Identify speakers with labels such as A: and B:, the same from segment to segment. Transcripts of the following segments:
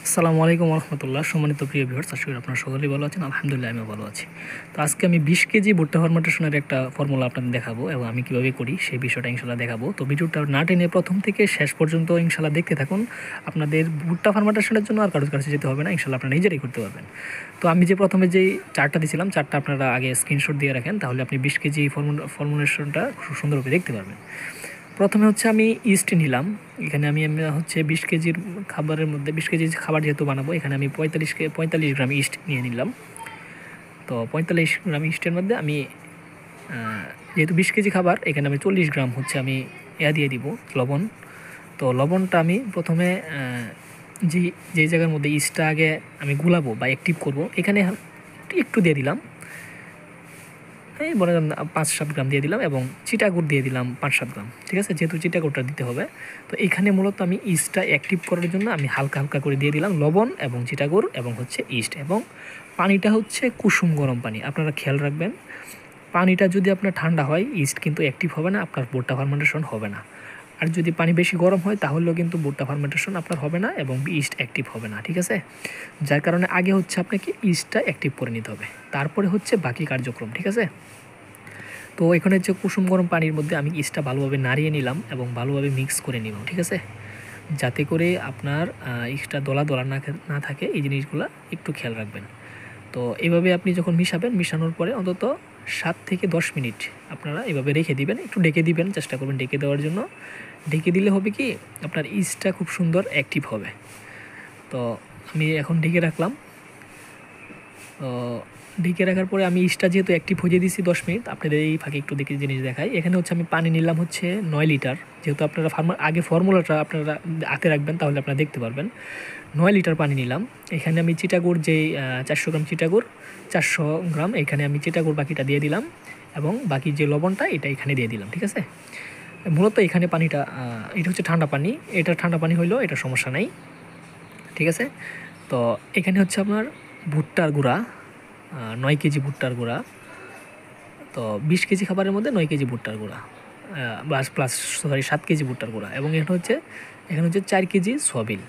A: আসসালামু আলাইকুম রহমতুল্লাহ। সম্মানিত প্রিয় ভিউয়ার্স, আশা করি আপনারা সকলেই ভালো আছেন। আলহামদুলিল্লাহ আমিও ভালো আছি। তো আজকে আমি 20 কেজি ভুট্টা ফার্মেন্টেশনের একটা ফর্মুলা আপনাদের দেখাবো এবং আমি কীভাবে করি সেই বিষয়টা ইনশাল্লাহ দেখাবো। তো ভিডিওটা না টেনে প্রথম থেকে শেষ পর্যন্ত ইনশাল্লাহ দেখতে থাকুন। আপনাদের ভুট্টা ফার্মেন্টেশনের জন্য আর কারোর কাছে যেতে হবে না, ইনশাল্লাহ আপনারা নিজেরাই করতে পারবেন। তো আমি যে প্রথমে যেই চার্টটা দিয়েছিলাম, চার্টটা আপনারা আগে স্ক্রিনশট দিয়ে রাখেন, তাহলে আপনি 20 কেজি ফর্মুলেশনটা খুব সুন্দরভাবে দেখতে পারবেন। প্রথমে হচ্ছে আমি ইস্ট নিলাম। এখানে আমি হচ্ছে 20 কেজির খাবারের মধ্যে 20 কেজি খাবার যেহেতু বানাবো, এখানে আমি 45 গ্রাম ইস্ট নিয়ে নিলাম। তো 45 গ্রাম ইস্টের মধ্যে আমি যেহেতু 20 কেজি খাবার, এখানে আমি 40 গ্রাম হচ্ছে আমি দিয়ে দিব লবণ। তো লবণটা আমি প্রথমে যেই জায়গার মধ্যে ইস্টটা আগে আমি গুলাবো বা অ্যাক্টিভ করব, এখানে একটু দিয়ে দিলাম, এই বলে 5-7 গ্রাম দিয়ে দিলাম, এবং চিটাগুড় দিয়ে দিলাম 5-7 গ্রাম। ঠিক আছে, যেহেতু চিটাগুড়টা দিতে হবে। তো এখানে মূলত আমি ইস্টটা অ্যাক্টিভ করার জন্য আমি হালকা হালকা করে দিয়ে দিলাম লবণ এবং চিটাগুড় এবং হচ্ছে ইস্ট, এবং পানিটা হচ্ছে কুসুম গরম পানি। আপনারা খেয়াল রাখবেন, পানিটা যদি আপনার ঠান্ডা হয়, ইস্ট কিন্তু অ্যাক্টিভ হবে না, আপনার ভুট্টা ফার্মেন্টেশন হবে না। আর যদি পানি বেশি গরম হয়, তাহলেও কিন্তু ভুট্টা ফার্মেন্টেশন আপনার হবে না এবং ইস্ট অ্যাক্টিভ হবে না। ঠিক আছে, যার কারণে আগে হচ্ছে আপনাকে ইস্টটা অ্যাক্টিভ করে নিতে হবে, তারপরে হচ্ছে বাকি কার্যক্রম। ঠিক আছে, তো এখানে হচ্ছে কুসুম গরম পানির মধ্যে আমি ইস্টটা ভালোভাবে নাড়িয়ে নিলাম এবং ভালোভাবে মিক্স করে নিলাম। ঠিক আছে, যাতে করে আপনার ইস্টটা দলা দলা না থাকে, এই জিনিসগুলো একটু খেয়াল রাখবেন। তো এইভাবে আপনি যখন মিশানোর পরে অন্তত 7 থেকে 10 মিনিট আপনারা এভাবে রেখে দিবেন। একটু ডেকে দিবেন, চেষ্টা করবেন ডেকে দেওয়ার জন্য। ডেকে দিলে হবে কি, আপনার ইস্টটা খুব সুন্দর অ্যাক্টিভ হবে। তো আমি এখন ঢেকে রাখলাম। তো ঢেকে রাখার পরে আমি ইস্টটা যেহেতু অ্যাক্টিভ হয়ে দিয়েছি 10 মিনিট, আপনাদের এই ফাঁকে একটু দেখে জিনিস দেখাই। এখানে হচ্ছে আমি পানি নিলাম হচ্ছে 9 লিটার। যেহেতু আপনারা আগে ফর্মুলাটা আপনারা হাতে রাখবেন, তাহলে আপনারা দেখতে পারবেন। 9 লিটার পানি নিলাম। এখানে আমি চিটাগুড় যেই 400 গ্রাম চিটাগুড়, 400 গ্রাম এখানে আমি চিটাগুড় বাকিটা দিয়ে দিলাম, এবং বাকি যে লবণটা এটা এখানে দিয়ে দিলাম। ঠিক আছে, মূলত এখানে পানিটা এটা হচ্ছে ঠান্ডা পানি, এটা ঠান্ডা পানি হইলেও এটা সমস্যা নাই। ঠিক আছে, তো এখানে হচ্ছে আপনার ভুট্টার গুঁড়া 9 কেজি ভুট্টার গুঁড়া। তো 20 কেজি খাবারের মধ্যে 9 কেজি ভুট্টার গুঁড়া প্লাস 7 কেজি ভুট্টার গুঁড়া, এবং এখানে হচ্ছে 4 কেজি সয়াবিন।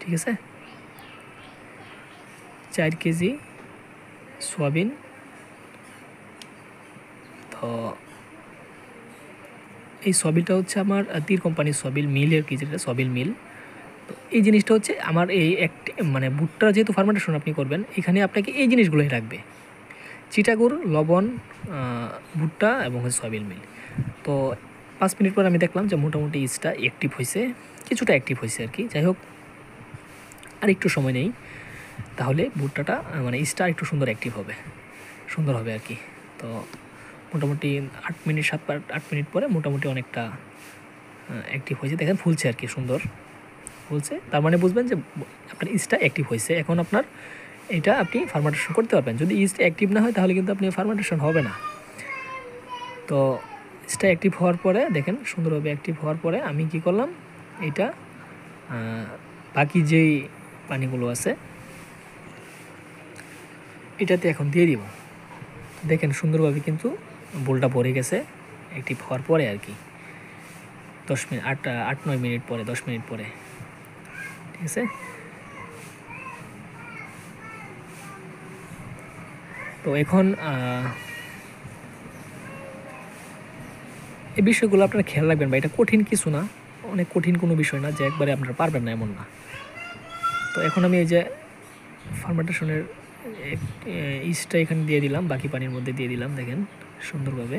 A: ঠিক আছে, 4 কেজি সয়াবিন। তো এই সয়াবিনটা হচ্ছে আমার তীর কোম্পানির সয়াবিন মিলের কি, যেটা সয়াবিন মিল। তো এই জিনিসটা হচ্ছে আমার এই মানে ভুট্টার যেহেতু ফার্মেন্টেশন আপনি করবেন, এখানে আপনাকে এই জিনিসগুলোই রাখবে: চিটাগুড়, লবণ, ভুট্টা এবং হচ্ছে সয়াবিন মিল। তো 5 মিনিট পর আমি দেখলাম যে মোটামুটি ইস্টটা অ্যাক্টিভ হয়েছে, কিছুটা অ্যাক্টিভ হয়েছে আর কি। যাই হোক, আর একটু সময় নেই, তাহলে ভুট্টাটা মানে ইস্টটা একটু সুন্দর হবে আর কি। তো মোটামুটি 8 মিনিট পরে মোটামুটি অনেকটা অ্যাক্টিভ হয়েছে, দেখেন ফুলছে আর কি, সুন্দর ফুলছে। তার মানে বুঝবেন যে আপনার ইস্টটা অ্যাক্টিভ হয়েছে। এখন আপনার এটা আপনি ফার্মেন্টেশন করতে পারবেন। যদি ইস্ট অ্যাক্টিভ না হয়, তাহলে কিন্তু আপনি ফার্মেন্টেশন হবে না। তো ইস্টটা অ্যাক্টিভ হওয়ার পরে দেখেন, সুন্দরভাবে অ্যাক্টিভ হওয়ার পরে আমি কি করলাম, এটা বাকি যেই পানিগুলো আছে এটাতে এখন দিয়ে দিব। দেখেন সুন্দরভাবে কিন্তু বোলটা ভরে গেছে অ্যাক্টিভ হওয়ার পরে আর কি, 10 মিনিট 8-9 মিনিট পরে, 10 মিনিট পরে। ঠিক আছে, তো এখন এই বিষয়গুলো আপনারা খেয়াল রাখবেন, বা এটা কঠিন কিছু না, অনেক কঠিন কোনো বিষয় না যে একবারে আপনারা পারবেন না, এমন না। তো এখন আমি এই যে ফার্মেন্টেশনের ইস্টটা এখানে দিয়ে দিলাম, বাকি পানির মধ্যে দিয়ে দিলাম। দেখেন সুন্দরভাবে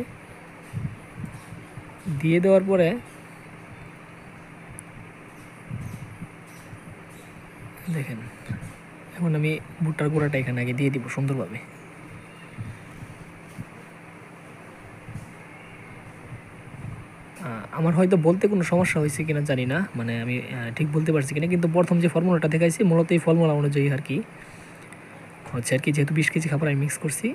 A: দিয়ে দেওয়ার পরে দেখেন, এখন আমি ভুট্টার গুঁড়াটা এখানে আগে দিয়ে দিব সুন্দরভাবে। আমার হয়তো বলতে কোনো সমস্যা হয়েছে কিনা জানি না, মানে আমি ঠিক বলতে পারছি কিনা, কিন্তু প্রথম যে ফর্মুলাটা দেখাইছি মূলত এই ফর্মুলা অনুযায়ী আর কি হচ্ছে আর কি। যেহেতু 20 কেজি খাবার আমি মিক্স করছি,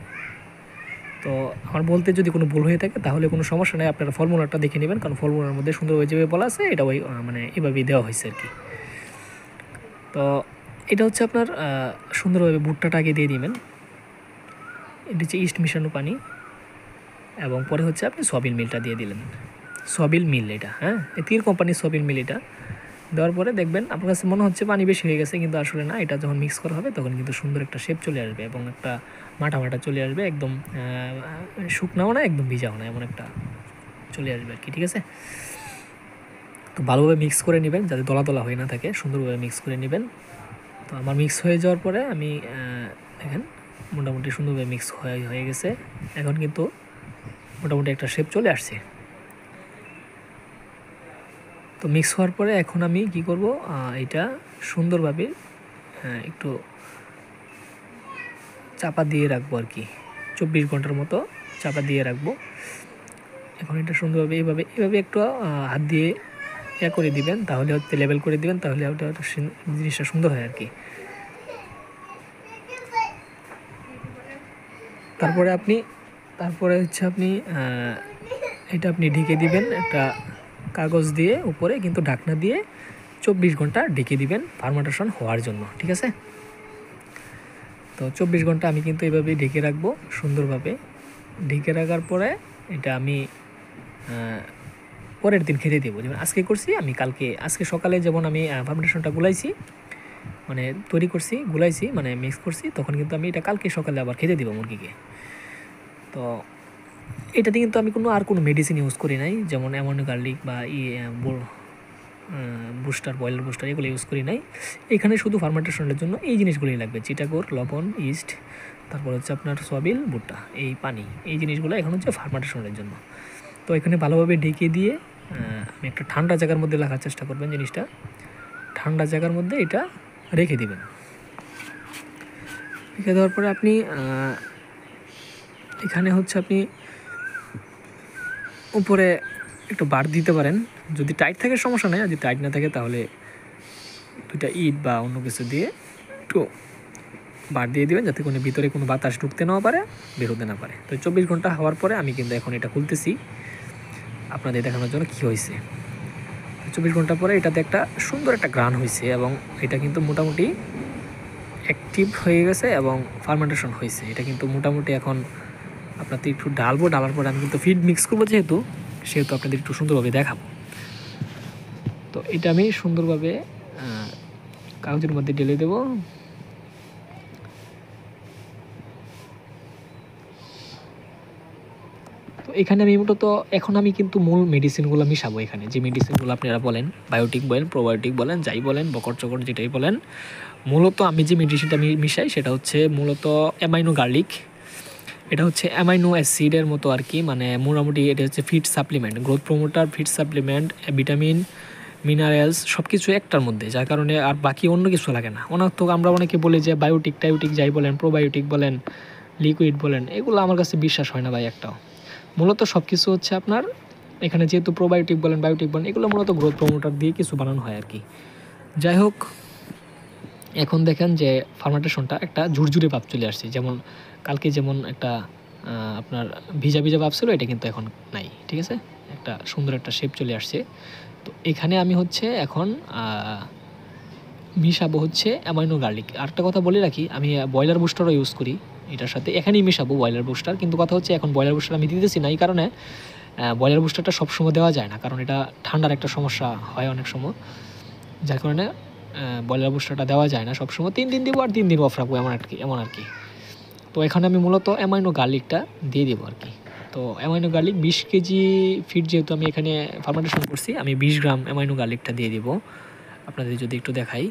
A: তো আমার বলতে যদি কোনো ভুল হয়ে থাকে তাহলে কোনো সমস্যা নেই, আপনারা ফর্মুলাটা দেখে নেবেন, কারণ ফর্মুলার মধ্যে সুন্দরভাবে যেভাবে বলা আছে এটা ওই মানে এভাবেই দেওয়া হয়েছে আর কি। তো এটা হচ্ছে আপনার সুন্দরভাবে ভুট্টাটা আগে দিয়ে দিবেন। এটা হচ্ছে ইস্ট মিশানো পানি, এবং পরে হচ্ছে আপনি সয়াবিন মিলটা দিয়ে দিলেন। সয়াবিন মিল এটা, হ্যাঁ, তীর কোম্পানির সয়াবিন মিল এটা দেওয়ার পরে দেখবেন আপনার কাছে মনে হচ্ছে পানি বেশি হয়ে গেছে, কিন্তু আসলে না। এটা যখন মিক্স করা হবে তখন কিন্তু সুন্দর একটা শেপ চলে আসবে এবং একটা মাঠা মাঠা চলে আসবে, একদম শুকনাও না একদম ভিজাও না, এমন একটা চলে আসবে আর কি। ঠিক আছে, তো ভালোভাবে মিক্স করে নেবেন যাতে দলা দলা হয়ে না থাকে, সুন্দরভাবে মিক্স করে নেবেন। তো আমার মিক্স হয়ে যাওয়ার পরে আমি দেখেন মোটামুটি সুন্দরভাবে মিক্স হয়ে গেছে। এখন কিন্তু মোটামুটি একটা শেপ চলে আসছে। তো মিক্স হওয়ার পরে এখন আমি কি করব, এটা সুন্দরভাবে একটু চাপা দিয়ে রাখবো আর কি, 24 ঘন্টার মতো চাপা দিয়ে রাখবো। এখন এটা সুন্দরভাবে এইভাবে একটু হাত দিয়ে করে দিবেন, তাহলে হচ্ছে লেবেল করে দিবেন, তাহলে ওটা জিনিসটা সুন্দর হয় আর কি। তারপরে হচ্ছে আপনি এটা আপনি ঢেকে দিবেন একটা কাগজ দিয়ে উপরে, কিন্তু ঢাকনা দিয়ে 24 ঘন্টা ঢেকে দিবেন ফার্মেন্টেশন হওয়ার জন্য। ঠিক আছে, তো 24 ঘন্টা আমি কিন্তু এভাবেই ঢেকে রাখবো সুন্দরভাবে। ঢেকে রাখার পরে এটা আমি পরের দিন খেতে দেবো। যেমন আজকে করছি আমি আজকে সকালে যেমন আমি ফার্মেন্টেশনটা গুলাইছি, মানে তৈরি করছি, গুলাইছি মানে মিক্স করছি, তখন কিন্তু আমি এটা কালকে সকালে আবার খেতে দেবো মুরগিকে। তো এটাতে কিন্তু আমি কোনো মেডিসিন ইউজ করি নাই, যেমন অ্যামোনিয়া গার্লিক বা বুস্টার, বয়লার বুস্টার, এগুলো ইউজ করি নাই। এখানে শুধু ফার্মেন্টেশনের জন্য এই জিনিসগুলোই লাগবে: চিটাগোর, লবণ, ইস্ট, তারপর হচ্ছে আপনার সয়াবিন, ভুট্টা, এই পানি, এই জিনিসগুলো এখন হচ্ছে ফার্মেন্টেশনের জন্য। তো এখানে ভালোভাবে ঢেকে দিয়ে আমি একটা ঠান্ডা জায়গার মধ্যে রাখার চেষ্টা করবেন, জিনিসটা ঠান্ডা জায়গার মধ্যে এটা রেখে দিবেন। রেখে দেওয়ার পরে আপনি এখানে হচ্ছে আপনি উপরে একটু বার দিতে পারেন, যদি টাইট থাকে সমস্যা নেই, যদি টাইট না থাকে তাহলে দুইটা ইট বা অন্য কিছু দিয়ে একটু বার দিয়ে দেবেন, যাতে কোনো ভিতরে কোনো বাতাস ঢুকতে না পারে, বের হতে না পারে। তো 24 ঘন্টা হওয়ার পরে আমি কিন্তু এখন এটা খুলতেছি আপনাদের দেখানোর জন্য কী হয়েছে। 24 ঘন্টা পরে এটাতে একটা সুন্দর একটা গ্রান হয়েছে এবং এটা কিন্তু মোটামুটি অ্যাক্টিভ হয়ে গেছে এবং ফার্মেন্টেশন হয়েছে। এটা কিন্তু মোটামুটি এখন আপনাদের একটু ডালার পরে আমি কিন্তু ফিড মিক্স করবো, সেহেতু আপনাদের একটু সুন্দরভাবে দেখাবো। তো এটা আমি সুন্দরভাবে কাগজের মধ্যে ঢেলে দেবো। তো এখানে আমি এখন আমি কিন্তু মূল মেডিসিনগুলো মিশাবো। এখানে যে মেডিসিনগুলো আপনারা বলেন, বায়োটিক বলেন, প্রোবায়োটিক বলেন, যাই বলেন, বকর চকর যেটাই বলেন, মূলত আমি যে মেডিসিনটা মিশাই সেটা হচ্ছে মূলত অ্যামাইনো গার্লিক। এটা হচ্ছে অ্যামাইনো অ্যাসিডের মতো আর কি, মানে মোটামুটি এটা হচ্ছে feed supplement, growth promoter, feed supplement, vitamin, minerals সব কিছু একটার মধ্যে, যার কারণে আর বাকি অন্য কিছু লাগে না। আমরা অনেকে বলি যে বায়োটিক টায়োটিক যাই বলেন, প্রোবায়োটিক বলেন, লিকুইড বলেন, এগুলো আমার কাছে বিশ্বাস হয় না ভাই একটাও। মূলত সব কিছু হচ্ছে আপনার এখানে যেহেতু প্রোবায়োটিক বলেন, বায়োটিক বলেন, এগুলো মূলত গ্রোথ প্রমোটার দিয়ে কিছু বানানো হয় আর কি। যাই হোক, এখন দেখেন যে ফার্মেন্টেশনটা একটা ঝুরঝুরে ভাব চলে আসছে, যেমন কালকে যেমন একটা আপনার ভিজা ভাব ছিল, এটা কিন্তু এখন নাই। ঠিক আছে, একটা সুন্দর একটা শেপ চলে আসছে। তো এখানে আমি হচ্ছে এখন মিশাবো হচ্ছে অ্যামাইনো গার্লিক। আরেকটা কথা বলে রাখি, আমি বয়লার বুস্টারও ইউজ করি এটার সাথে, এখানেই মিশাবো বয়লার বুস্টার। কিন্তু কথা হচ্ছে এখন বয়লার বুস্টার আমি দিতেছি না, এই কারণে বয়লার বুস্টারটা সবসময় দেওয়া যায় না, কারণ এটা ঠান্ডার একটা সমস্যা হয় অনেক সময়, যার কারণে বয়লার বুস্টারটা দেওয়া যায় না সবসময়। 3 দিন দেবো আর 3 দিন অফ রাখবো, এমন আর কি। তো এখানে আমি মূলত অ্যামাইনো গার্লিকটা দিয়ে দেবো আর কি। তো অ্যামাইনো গার্লিক 20 কেজি ফিড যেহেতু আমি এখানে ফার্মেন্টেশন করছি, আমি 20 গ্রাম অ্যামাইনো গার্লিকটা দিয়ে দেবো। আপনাদের যদি একটু দেখাই,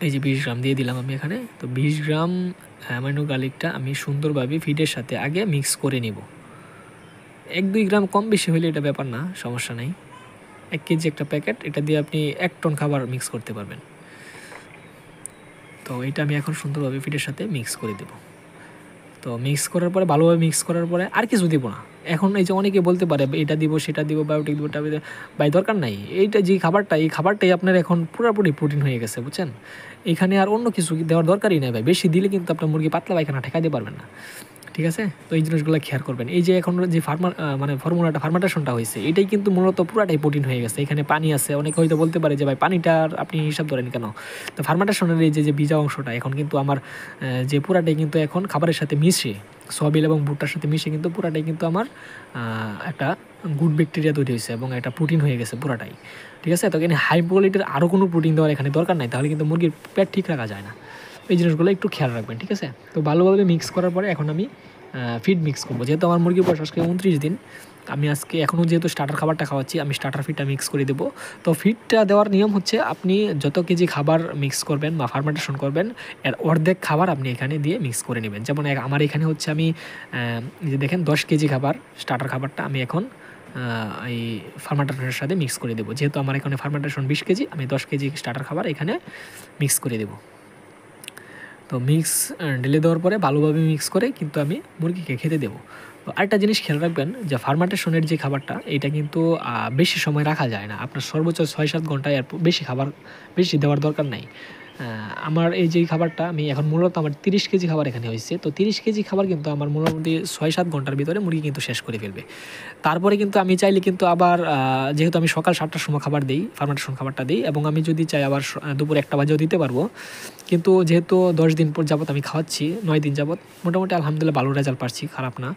A: এই যে 20 গ্রাম দিয়ে দিলাম আমি এখানে। তো 20 গ্রাম অ্যামাইনো গার্লিকটা আমি সুন্দরভাবে ফিডের সাথে আগে মিক্স করে নেব। 1-2 গ্রাম কম বেশি হলে এটা ব্যাপার না, সমস্যা নেই। 1 কেজি একটা প্যাকেট, এটা দিয়ে আপনি 1 টন খাবার মিক্স করতে পারবেন। তো এটা আমি এখন সুন্দরভাবে ফিডের সাথে মিক্স করে দেব। তো মিক্স করার পরে, ভালোভাবে মিক্স করার পরে আর কিছু দেবো না। এখন এই যে অনেকে বলতে পারে এটা দিব, সেটা দিব, বায়োটিক দিব, ভাই দরকার নাই। এইটা যে এই খাবারটাই আপনার এখন পুরোপুরি প্রোটিন হয়ে গেছে, বুঝছেন? এখানে আর অন্য কিছু দেওয়ার দরকারই নেই ভাই। বেশি দিলে কিন্তু আপনার মুরগি পাতলা পায়খানা ঠেকাইতে পারবেন না। ঠিক ঠিক আছে? তো এই জিনিসগুলো খেয়াল করবেন। এই যে এখন যে মানে ফর্মুলাটা ফার্মেন্টেশনটা হয়েছে এটাই কিন্তু মূলত পুরাটাই প্রোটিন হয়ে গেছে। এখানে পানি আছে। অনেকে হয়তো বলতে পারে যে ভাই পানিটার আপনি হিসাব ধরেন কেন? তো ফার্মেন্টেশনের এই যে বীজা অংশটা এখন কিন্তু আমার যে পুরাটাই কিন্তু এখন খাবারের সাথে মিশে সয়াবিন এবং ভুট্টার সাথে মিশে কিন্তু পুরাটাই কিন্তু আমার একটা গুড ব্যাকটেরিয়া তৈরি হয়েছে এবং এটা প্রোটিন হয়ে গেছে পুরাটাই। ঠিক আছে? তো এখানে হাই কোয়ালিটির আরও কোনো প্রোটিন দেওয়ার এখানে দরকার নাই, তাহলে কিন্তু মুরগির পেট ঠিক রাখা যায় না। এই জিনিসগুলো একটু খেয়াল রাখবেন, ঠিক আছে? তো ভালোভাবে মিক্স করার পরে এখন আমি ফিড মিক্স করবো। যেহেতু আমার মুরগির বয়স আজকে 29 দিন, আমি আজকে এখনও যেহেতু স্টার্টার খাবারটা খাওয়াচ্ছি, আমি স্টার্টার ফিডটা মিক্স করে দেবো। তো ফিডটা দেওয়ার নিয়ম হচ্ছে আপনি যত কেজি খাবার মিক্স করবেন বা ফার্মেন্টেশন করবেন এর অর্ধেক খাবার আপনি এখানে দিয়ে মিক্স করে নেবেন। যেমন আমার এখানে হচ্ছে আমি যে দেখেন 10 কেজি খাবার স্টার্টার খাবারটা আমি এখন এই ফার্মেন্টেশনের সাথে মিক্স করে দেবো। যেহেতু আমার এখানে ফার্মেন্টেশন 20 কেজি, আমি 10 কেজি স্টার্টার খাবার এখানে মিক্স করে দেবো। তো মিক্স ঢেলে দেওয়ার পরে ভালোভাবে মিক্স করে কিন্তু আমি মুরগিকে খেতে দেবো। তো আরেকটা জিনিস খেয়াল রাখবেন যে ফার্মেন্টেশনের যে খাবারটা এটা কিন্তু বেশি সময় রাখা যায় না। আপনার সর্বোচ্চ 6-7 ঘন্টায় আর বেশি খাবার বেশি দেওয়ার দরকার নাই। আমার এই যে খাবারটা আমি এখন মূলত আমার 30 কেজি খাবার এখানে হয়েছে। তো 30 কেজি খাবার কিন্তু আমার মোটামুটি 6-7 ঘন্টার ভিতরে মুরগি কিন্তু শেষ করে ফেলবে। তারপরে কিন্তু আমি চাইলে কিন্তু আবার যেহেতু আমি সকাল 7টার সময় খাবার দিই, ফার্মেন্টেশন খাবারটা দিই এবং আমি যদি চাই আবার দুপুর 1টা বাজেও দিতে পারবো। কিন্তু যেহেতু 10 দিন পর যাবত আমি খাওয়াচ্ছি, 9 দিন যাবত মোটামুটি আলহামদুলিল্লাহ ভালো রেজাল্ট পাচ্ছি, খারাপ না।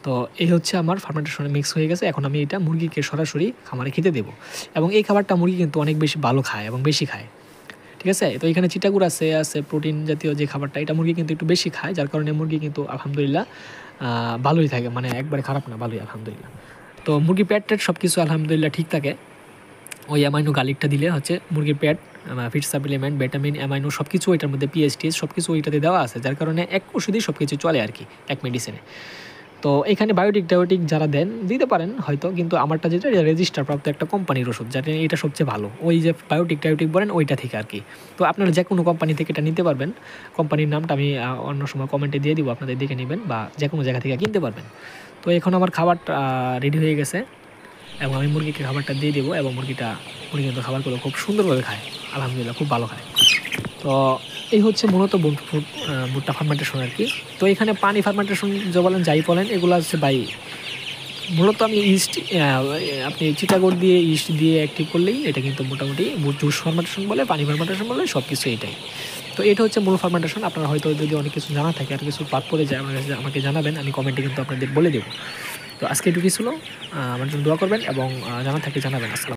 A: তো এই হচ্ছে আমার ফার্মেন্টেশনে মিক্স হয়ে গেছে। এখন আমি এটা মুরগিকে সরাসরি খামারে খেতে দেবো এবং এই খাবারটা মুরগি কিন্তু অনেক বেশি ভালো খায় এবং বেশি খায়। ঠিক আছে? তো এখানে চিটাগুড় আছে প্রোটিন জাতীয় যে খাবারটা এটা মুরগি কিন্তু একটু বেশি খায়, যার কারণে মুরগি কিন্তু আলহামদুলিল্লাহ ভালোই থাকে, মানে একবারে খারাপ না, ভালোই আলহামদুলিল্লাহ। তো মুরগির পেট সব কিছু আলহামদুলিল্লাহ ঠিক থাকে। ওই অ্যামাইনো গার্লিকটা দিলে হচ্ছে মুরগির পেট, ফিড সাপ্লিমেন্ট, ভিটামিন, অ্যামাইনো সব কিছু ওইটার মধ্যে পিএইচটি সব কিছু ওইটাতে দেওয়া আছে, যার কারণে এক ওষুধেই সব কিছু চলে আর কি, এক মেডিসিনে। তো এখানে বায়োটিক যারা দেন দিতে পারেন হয়তো, কিন্তু আমারটা যেটা রেজিস্টার প্রাপ্ত একটা কোম্পানির ওষুধ, যাতে এটা সবচেয়ে ভালো, ওই যে বায়োটিক বলেন ওইটা থেকে আর কি। তো আপনারা যে কোনো কোম্পানি থেকে এটা নিতে পারবেন। কোম্পানির নামটা আমি অন্য সময় কমেন্টে দিয়ে দিব, আপনাদের দেখে নেবেন বা যে কোনো জায়গা থেকে কিনতে পারবেন। তো এখন আমার খাবারটা রেডি হয়ে গেছে এবং আমি মুরগিকে খাবারটা দিয়ে দেবো এবং মুরগি কিন্তু খাবারগুলো খুব সুন্দরভাবে খায়, আলহামদুলিল্লাহ খুব ভালো খায়। তো এই হচ্ছে মূলত ভুট্টা ফার্মেন্টেশন আর কি। তো এখানে পানি ফার্মেন্টেশন যে বলেন যাই বলেন এগুলো হচ্ছে মূলত আমি ইস্ট, আপনি চিটাগোড় দিয়ে ইস্ট দিয়ে অ্যাক্টিভ করলেই এটা কিন্তু মোটামুটি জুস ফার্মেন্টেশন বলে, পানি ফার্মেন্টেশন বলে, সব কিছু এটাই। তো এটা হচ্ছে মূল ফার্মেন্টেশন। আপনারা হয়তো যদি অনেক কিছু জানা থাকে আর কিছু বাদ পড়ে যায় আমাকে জানাবেন, আমি কমেন্টে কিন্তু আপনাদের বলে দেবো। তো আজকে এটুকুই ছিল। আমার জন্য দোয়া করবেন এবং জানা থাকলে জানাবেন। আসসালাম।